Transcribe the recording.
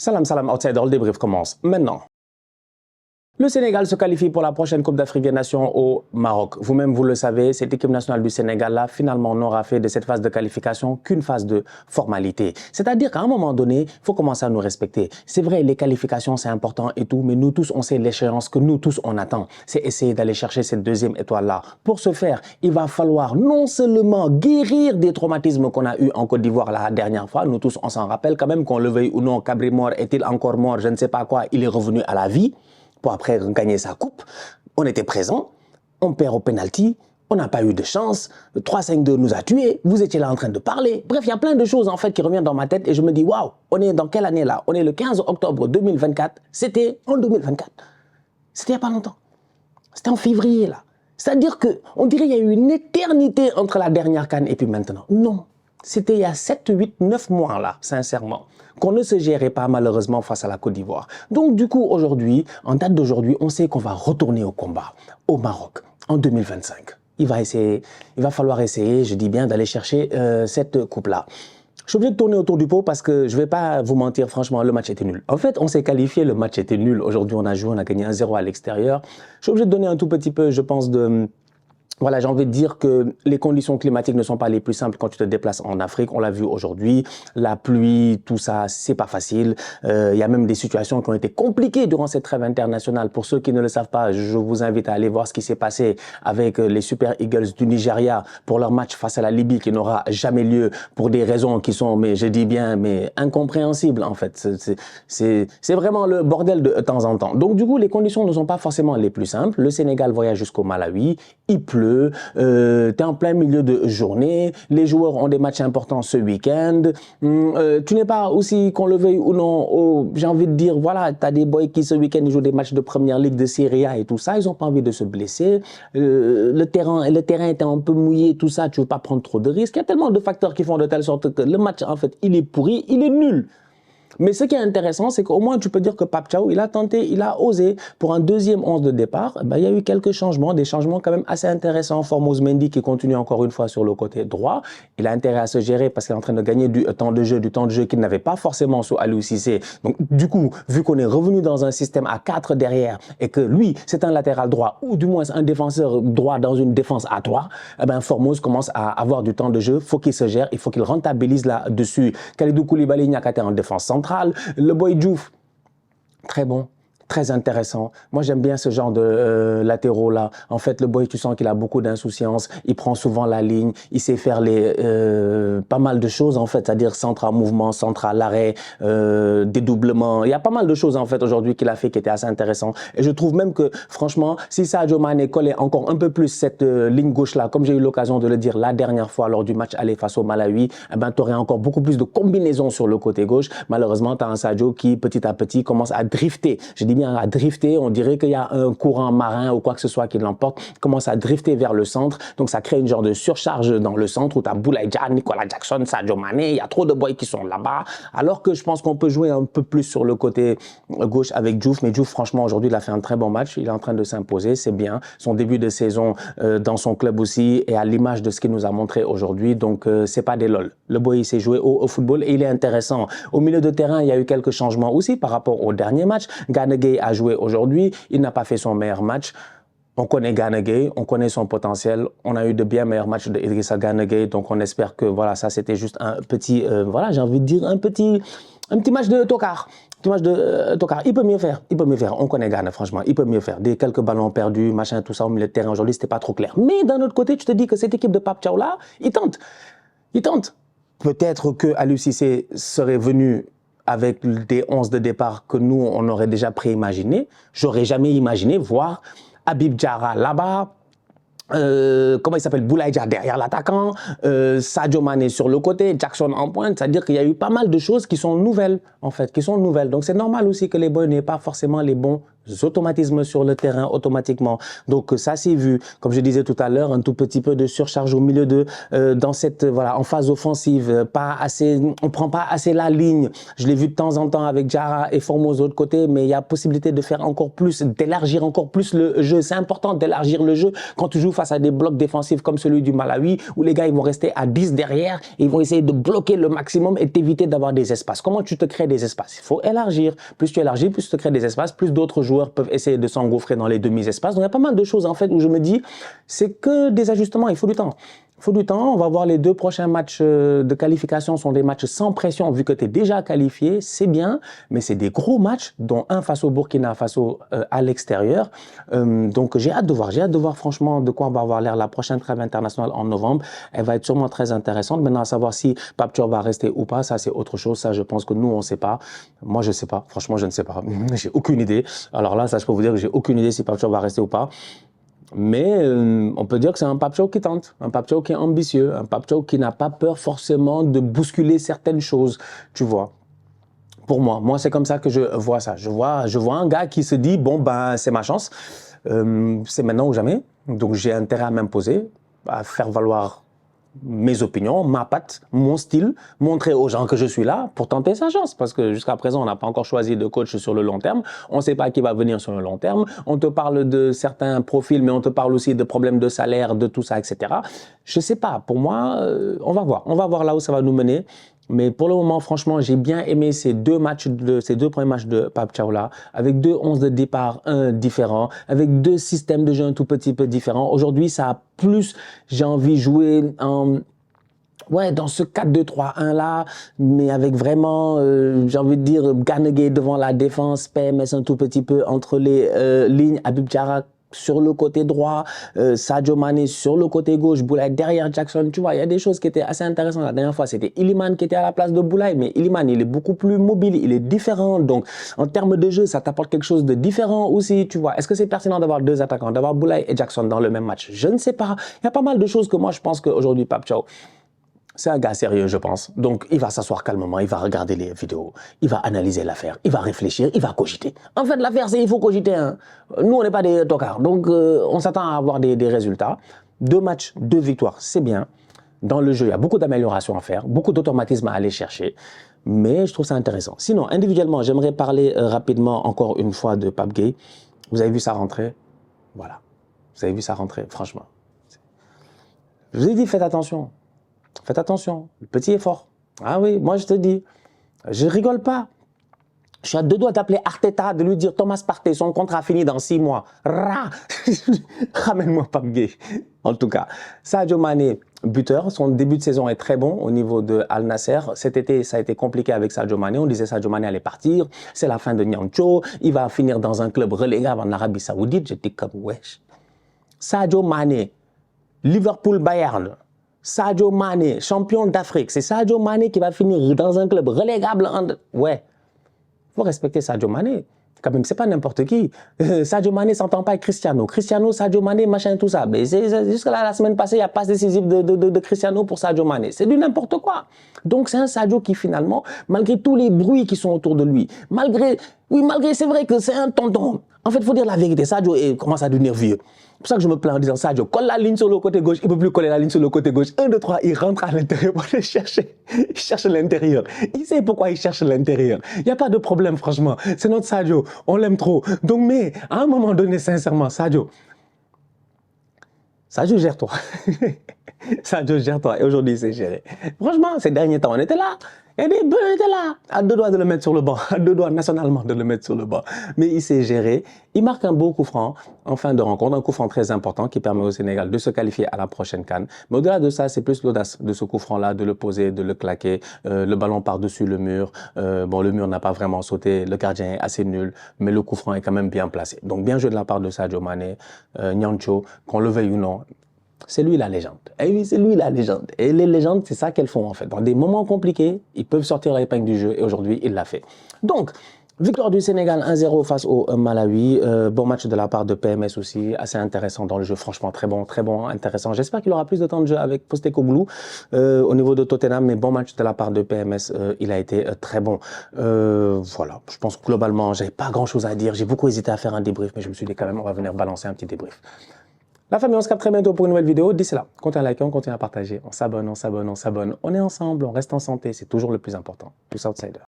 Salam salam outsider, le débrief commence maintenant. Le Sénégal se qualifie pour la prochaine Coupe d'Afrique des Nations au Maroc. Vous-même, vous le savez, cette équipe nationale du Sénégal-là, finalement, n'aura fait de cette phase de qualification qu'une phase de formalité. C'est-à-dire qu'à un moment donné, il faut commencer à nous respecter. C'est vrai, les qualifications, c'est important et tout, mais nous tous, on sait l'échéance que nous tous, on attend. C'est essayer d'aller chercher cette deuxième étoile-là. Pour ce faire, il va falloir non seulement guérir des traumatismes qu'on a eus en Côte d'Ivoire la dernière fois, nous tous, on s'en rappelle quand même, qu'on le veuille ou non, Cabri mort, est-il encore mort, je ne sais pas quoi, il est revenu à la vie pour après gagner sa coupe. On était présents, on perd au penalty, on n'a pas eu de chance, 3-5-2 nous a tués, vous étiez là en train de parler. Bref, il y a plein de choses en fait qui reviennent dans ma tête et je me dis, waouh, on est dans quelle année là? On est le 15 octobre 2024, c'était en 2024. C'était il n'y a pas longtemps. C'était en février là. C'est-à-dire qu'on dirait qu'il y a eu une éternité entre la dernière CAN et puis maintenant. Non, c'était il y a 7, 8, 9 mois là, sincèrement, qu'on ne se gérait pas malheureusement face à la Côte d'Ivoire. Donc du coup, aujourd'hui, en date d'aujourd'hui, on sait qu'on va retourner au combat, au Maroc, en 2025. Il va falloir essayer, je dis bien, d'aller chercher cette coupe-là. Je suis obligé de tourner autour du pot parce que je ne vais pas vous mentir, franchement, le match était nul. En fait, on s'est qualifié, le match était nul. Aujourd'hui, on a joué, on a gagné 1-0 à l'extérieur. Je suis obligé de donner un tout petit peu, je pense, de... Voilà, j'ai envie de dire que les conditions climatiques ne sont pas les plus simples quand tu te déplaces en Afrique. On l'a vu aujourd'hui, la pluie, tout ça, c'est pas facile. Il y a même des situations qui ont été compliquées durant cette trêve internationale. Pour ceux qui ne le savent pas, je vous invite à aller voir ce qui s'est passé avec les Super Eagles du Nigeria pour leur match face à la Libye qui n'aura jamais lieu pour des raisons qui sont, mais je dis bien, mais incompréhensibles en fait. C'est vraiment le bordel de temps en temps. Donc du coup, les conditions ne sont pas forcément les plus simples. Le Sénégal voyage jusqu'au Malawi, il pleut. Tu es en plein milieu de journée, les joueurs ont des matchs importants ce week-end, tu n'es pas aussi, qu'on le veuille ou non, j'ai envie de dire, voilà, tu as des boys qui ce week-end jouent des matchs de première ligue, de Serie A et tout ça, ils n'ont pas envie de se blesser, le terrain était un peu mouillé, tout ça, tu ne veux pas prendre trop de risques, il y a tellement de facteurs qui font de telle sorte que le match, en fait, il est pourri, il est nul. Mais ce qui est intéressant, c'est qu'au moins tu peux dire que Pape Thiaw, il a tenté, il a osé. Pour un deuxième 11 de départ, il y a eu quelques changements, des changements quand même assez intéressants. Formose Mendy qui continue encore une fois sur le côté droit. Il a intérêt à se gérer parce qu'il est en train de gagner du temps de jeu qu'il n'avait pas forcément sous Aliou Cissé. Donc du coup, vu qu'on est revenu dans un système à 4 derrière et que lui, c'est un latéral droit ou du moins un défenseur droit dans une défense à 3, Formose commence à avoir du temps de jeu. Il faut qu'il se gère, il faut qu'il rentabilise là-dessus. Kalidou Koulibaly, Niakate en défense centrale. Le boy Diouf, très bon, très intéressant. Moi, j'aime bien ce genre de latéraux là. En fait, le boy, tu sens qu'il a beaucoup d'insouciance. Il prend souvent la ligne. Il sait faire pas mal de choses en fait, c'est-à-dire centre à mouvement, centre à l'arrêt, dédoublement. Il y a pas mal de choses en fait aujourd'hui qu'il a fait qui étaient assez intéressantes. Et je trouve même que franchement, si Sadio Mané collait encore un peu plus cette ligne gauche là, comme j'ai eu l'occasion de le dire la dernière fois lors du match aller face au Malawi, tu aurais encore beaucoup plus de combinaisons sur le côté gauche. Malheureusement, tu as un Sadio qui petit à petit commence à drifter. Je dis bien à drifter, on dirait qu'il y a un courant marin ou quoi que ce soit qui l'emporte, commence à drifter vers le centre, donc ça crée une genre de surcharge dans le centre où tu as Boulaye Dia, Nicolas Jackson, Sadio Mané, il y a trop de boys qui sont là-bas, alors que je pense qu'on peut jouer un peu plus sur le côté gauche avec Diouf, mais Diouf franchement aujourd'hui il a fait un très bon match, il est en train de s'imposer, c'est bien, son début de saison dans son club aussi et à l'image de ce qu'il nous a montré aujourd'hui, donc c'est pas des lol, le boy il s'est joué au football et il est intéressant. Au milieu de terrain il y a eu quelques changements aussi par rapport au dernier match. Gana Gueye a joué aujourd'hui, il n'a pas fait son meilleur match. On connaît Gana Gueye, on connaît son potentiel. On a eu de bien meilleurs matchs de Idrissa Gana Gueye, donc on espère que voilà, ça c'était juste un petit, voilà, j'ai envie de dire un petit match de tocard. Il peut mieux faire, On connaît Gana, franchement, il peut mieux faire. Des quelques ballons perdus, machin, tout ça au milieu de terrain aujourd'hui, c'était pas trop clair. Mais d'un autre côté, tu te dis que cette équipe de Pape Thiaw là, il tente. Peut-être que Aliou Cissé serait venu avec des 11 de départ que nous, on aurait déjà préimaginé. J'aurais jamais imaginé voir Habib Diarra là-bas, comment il s'appelle, Boulaye Dia derrière l'attaquant, Sadio Mané sur le côté, Jackson en pointe, c'est-à-dire qu'il y a eu pas mal de choses qui sont nouvelles, en fait, Donc c'est normal aussi que les boys n'aient pas forcément les bons automatismes sur le terrain automatiquement. Donc ça c'est vu, comme je disais tout à l'heure, un tout petit peu de surcharge au milieu de dans cette voilà en phase offensive, pas assez, on prend pas assez la ligne. Je l'ai vu de temps en temps avec Diarra et Formose de l'autre côté, mais il y a possibilité de faire encore plus, d'élargir encore plus le jeu. C'est important d'élargir le jeu quand tu joues face à des blocs défensifs comme celui du Malawi, où les gars ils vont rester à 10 derrière, et ils vont essayer de bloquer le maximum et t'éviter d'avoir des espaces. Comment tu te crées des espaces? Il faut élargir. Plus tu élargis, plus tu te crées des espaces, plus d'autres joueurs peuvent essayer de s'engouffrer dans les demi-espaces. Donc il y a pas mal de choses en fait où je me dis, c'est que des ajustements, il faut du temps. Il faut du temps, on va voir les 2 prochains matchs de qualification sont des matchs sans pression vu que tu es déjà qualifié, c'est bien, mais c'est des gros matchs, dont un face au Burkina Faso à l'extérieur. Donc j'ai hâte de voir franchement de quoi on va avoir l'air la prochaine trêve internationale en novembre. Elle va être sûrement très intéressante. Maintenant, à savoir si Pape Thiaw va rester ou pas, ça c'est autre chose. Ça, je pense que nous, on ne sait pas. Moi, je ne sais pas. Franchement, je ne sais pas. J'ai aucune idée. Alors là, ça, je peux vous dire que j'ai aucune idée si Pape Thiaw va rester ou pas. Mais on peut dire que c'est un Pape Thiaw qui tente, un Pape Thiaw qui est ambitieux, un Pape Thiaw qui n'a pas peur forcément de bousculer certaines choses, tu vois. Pour moi c'est comme ça que je vois ça. Je vois un gars qui se dit, bon, ben, c'est ma chance, c'est maintenant ou jamais. Donc j'ai intérêt à m'imposer, à faire valoir mes opinions, ma patte, mon style, montrer aux gens que je suis là pour tenter sa chance. Parce que jusqu'à présent, on n'a pas encore choisi de coach sur le long terme. On ne sait pas qui va venir sur le long terme. On te parle de certains profils, mais on te parle aussi de problèmes de salaire, de tout ça, etc. Je ne sais pas. Pour moi, on va voir. On va voir là où ça va nous mener. Mais pour le moment, franchement, j'ai bien aimé ces 2 premiers matchs de Pape Thiaw là, avec 2 11 de départ, différents, avec 2 systèmes de jeu un tout petit peu différents. Aujourd'hui, ça a plus, j'ai envie de jouer dans ce 4-2-3-1 là, mais avec vraiment, j'ai envie de dire, Gana Gueye devant la défense, PMS un tout petit peu entre les lignes, Habib Diarra sur le côté droit, Sadio Mané sur le côté gauche, Boulaye derrière Jackson, tu vois, il y a des choses qui étaient assez intéressantes. La dernière fois, c'était Iliman qui était à la place de Boulaye, mais Iliman, il est beaucoup plus mobile, il est différent, donc en termes de jeu, ça t'apporte quelque chose de différent aussi, tu vois. Est-ce que c'est pertinent d'avoir 2 attaquants, d'avoir Boulaye et Jackson dans le même match? Je ne sais pas. Il y a pas mal de choses que moi, je pense qu'aujourd'hui, Pape Thiaw, c'est un gars sérieux, je pense. Donc, il va s'asseoir calmement, il va regarder les vidéos, il va analyser l'affaire, il va réfléchir, il va cogiter. En fait, l'affaire, c'est il faut cogiter. Hein. Nous, on n'est pas des tocards. Donc, on s'attend à avoir des résultats. 2 matchs, 2 victoires, c'est bien. Dans le jeu, il y a beaucoup d'améliorations à faire, beaucoup d'automatisme à aller chercher. Mais je trouve ça intéressant. Sinon, individuellement, j'aimerais parler rapidement, encore une fois, de Pape Gueye. Vous avez vu sa rentrée? Voilà. Vous avez vu sa rentrée, franchement. Je vous ai dit, faites attention. Faites attention, le petit est fort. Ah oui, moi je te dis, je rigole pas. Je suis à 2 doigts d'appeler Arteta, de lui dire Thomas Partey, son contrat finit dans 6 mois. Ramène-moi Pape Gueye. En tout cas, Sadio Mané, buteur. Son début de saison est très bon au niveau de Al Nasser. Cet été, ça a été compliqué avec Sadio Mané. On disait Sadio Mané allait partir. C'est la fin de Niancho. Il va finir dans un club relégable en Arabie Saoudite. J'étais comme wesh. Sadio Mané, Liverpool-Bayern. Sadio Mané, champion d'Afrique. C'est Sadio Mané qui va finir dans un club relégable. Ouais, il faut respecter Sadio Mané. Quand même, c'est pas n'importe qui. Sadio Mané s'entend pas avec Cristiano. Cristiano, Sadio Mané, machin, tout ça. Mais jusqu'à là, la semaine passée, il y a passe décisive de Cristiano pour Sadio Mané. C'est du n'importe quoi. Donc, c'est un Sadio qui, finalement, malgré tous les bruits qui sont autour de lui, malgré, c'est vrai que c'est un tonton. En fait, il faut dire la vérité. Sadio commence à devenir vieux. C'est pour ça que je me plains en disant Sadio, colle la ligne sur le côté gauche, il ne peut plus coller la ligne sur le côté gauche. 1, 2, 3, il rentre à l'intérieur pour aller chercher. Il cherche l'intérieur. Il sait pourquoi il cherche l'intérieur. Il n'y a pas de problème, franchement. C'est notre Sadio. On l'aime trop. Donc, mais, à un moment donné, sincèrement, Sadio, gère-toi. Sadio, gère-toi. Et aujourd'hui, c'est géré. Franchement, ces derniers temps, on était là. Et des bœufs étaient là. À 2 doigts de le mettre sur le banc. À 2 doigts nationalement de le mettre sur le banc. Mais il s'est géré. Il marque un beau coup franc en fin de rencontre. Un coup franc très important qui permet au Sénégal de se qualifier à la prochaine CAN. Mais au-delà de ça, c'est plus l'audace de ce coup franc-là, de le poser, de le claquer. Le ballon par-dessus le mur. Bon, le mur n'a pas vraiment sauté. Le gardien est assez nul. Mais le coup franc est quand même bien placé. Donc, bien joué de la part de Sadio Mané. Niancho, qu'on le veuille ou non. C'est lui la légende. Et oui, c'est lui la légende. Et les légendes, c'est ça qu'elles font en fait. Dans des moments compliqués, ils peuvent sortir l'épingle du jeu et aujourd'hui, il l'a fait. Donc, victoire du Sénégal 1-0 face au Malawi. Bon match de la part de PMS aussi, assez intéressant dans le jeu. Franchement, très bon, intéressant. J'espère qu'il aura plus de temps de jeu avec Postecoglou au niveau de Tottenham, mais bon match de la part de PMS. Il a été très bon. Voilà, je pense que globalement, j'avais pas grand-chose à dire. J'ai beaucoup hésité à faire un débrief, mais je me suis dit quand même, on va venir balancer un petit débrief. La famille, on se capte très bientôt pour une nouvelle vidéo. D'ici là, continuez à liker, on continue à partager. On s'abonne. On est ensemble, on reste en santé. C'est toujours le plus important. Tous outsiders.